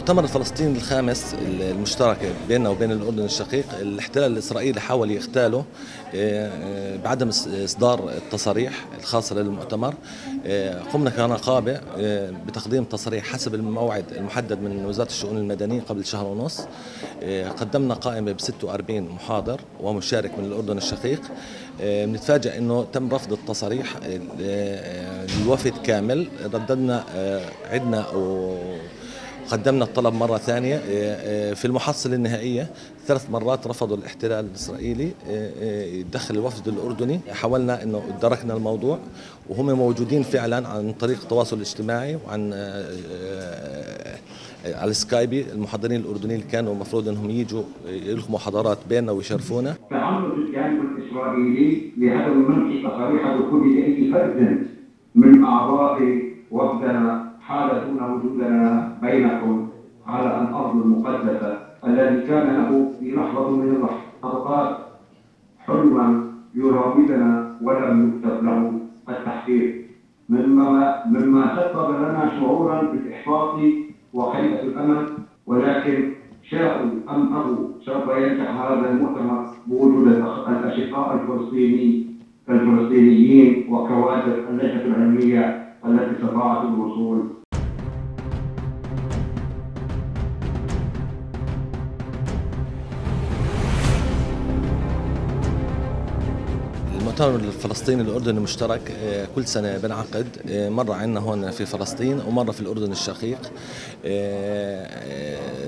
المؤتمر الفلسطيني الخامس المشترك بيننا وبين الأردن الشقيق، الاحتلال الإسرائيلي حاول يغتاله بعدم إصدار التصاريح الخاصة للمؤتمر. قمنا كنقابة بتقديم تصريح حسب الموعد المحدد من وزارة الشؤون المدنية قبل شهر ونص. قدمنا قائمة ب 46 محاضر ومشارك من الأردن الشقيق. بنتفاجأ أنه تم رفض التصاريح الوفد كامل. رددنا عدنا وقدمنا الطلب مرة ثانية. في المحصلة النهائية 3 مرات رفضوا الاحتلال الإسرائيلي يدخل الوفد الأردني. حاولنا أنه دركنا الموضوع وهم موجودين فعلا عن طريق التواصل الاجتماعي وعن على السكايبي. المحاضرين الأردنيين اللي كانوا المفروض أنهم يجوا يلقوا محاضرات بيننا ويشرفونا. تعمد الجانب الإسرائيلي لعدم منح تصاريح دخول لأي فرد من أعضاء وفدنا حال دون وجودنا بينكم على الأرض المقدسة الذي كان له في لحظة من اللحظات حلما يراودنا ولم يكتب له التحقيق، مما سبب لنا شعورا بالإحباط وخيبة الأمل. ولكن شاءوا أم أبوا سوف ينجح هذا المؤتمر بوجود الأشقاء الفلسطينيين وكوادر اللجنة العلمية التي استطاعت الوصول. المؤتمر الفلسطيني الأردني المشترك كل سنة بنعقد، مرة عندنا هون في فلسطين ومرة في الأردن الشقيق.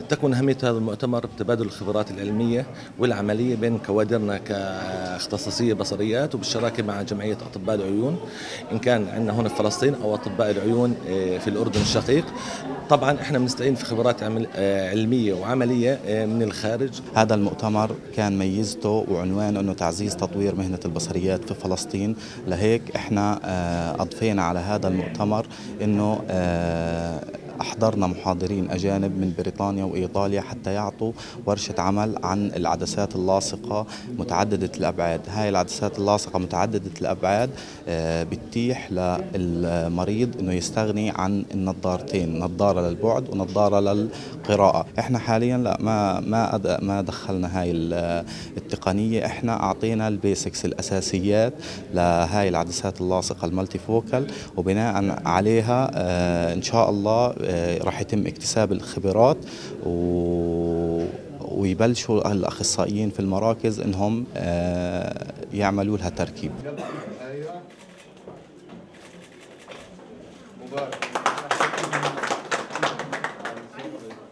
تكمن أهمية هذا المؤتمر بتبادل الخبرات العلمية والعملية بين كوادرنا كاختصاصية بصريات وبالشراكة مع جمعية أطباء العيون إن كان عندنا هون في فلسطين أو أطباء العيون في الأردن الشقيق. طبعا احنا بنستعين في خبرات علمية وعملية من الخارج. هذا المؤتمر كان ميزته وعنوانه انه تعزيز تطوير مهنة البصريات في فلسطين، لهيك احنا اضفينا على هذا المؤتمر انه أحضرنا محاضرين أجانب من بريطانيا وإيطاليا حتى يعطوا ورشة عمل عن العدسات اللاصقة متعددة الأبعاد. هاي العدسات اللاصقة متعددة الأبعاد بتتيح للمريض أنه يستغني عن النظارتين، نظارة للبعد ونظارة للقراءة. إحنا حاليا لا ما دخلنا هاي التقنية، إحنا أعطينا البيسكس الأساسيات لهاي العدسات اللاصقة المالتي فوكال، وبناء عليها إن شاء الله راح يتم اكتساب الخبرات ويبلشوا الأخصائيين في المراكز إنهم يعملوا لها تركيب.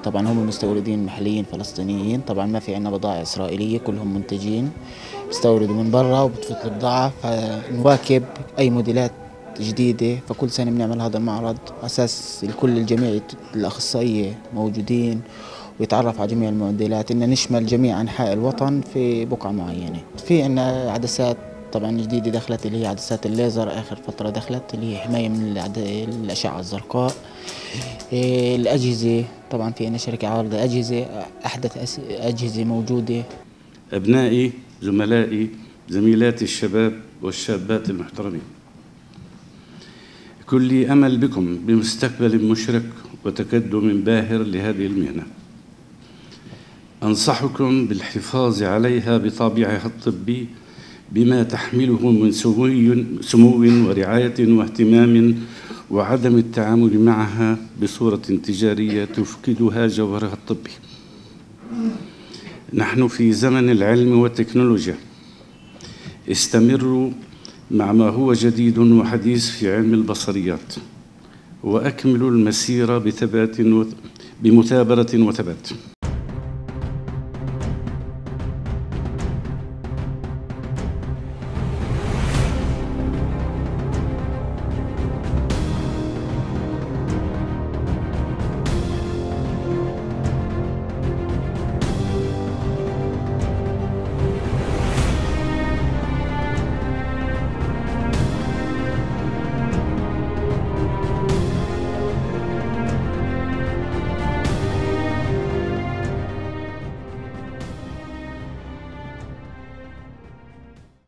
طبعا هم مستوردين محليين فلسطينيين، طبعا ما في عندنا بضائع إسرائيلية، كلهم منتجين بيستوردوا من برا وبتفوت البضاعة، فنواكب أي موديلات جديدة. فكل سنة بنعمل هذا المعرض أساس الجميع الأخصائية موجودين ويتعرف على جميع الموديلات، إن نشمل جميع أنحاء الوطن في بقعة معينة. في عندنا عدسات طبعا جديدة دخلت اللي هي عدسات الليزر، آخر فترة دخلت اللي هي حماية من الأشعة الزرقاء. الأجهزة طبعا في عندنا شركة عارضة أجهزة، أحدث أجهزة موجودة. أبنائي، زملائي، زميلاتي الشباب والشابات المحترمين، كل أمل بكم بمستقبل مشرق وتقدم باهر لهذه المهنة. أنصحكم بالحفاظ عليها بطابعها الطبي بما تحمله من سمو ورعاية واهتمام، وعدم التعامل معها بصورة تجارية تفقدها جوهرها الطبي. نحن في زمن العلم والتكنولوجيا، استمروا مع ما هو جديد وحديث في علم البصريات، وأكملوا المسيرة بمثابرة وثبات.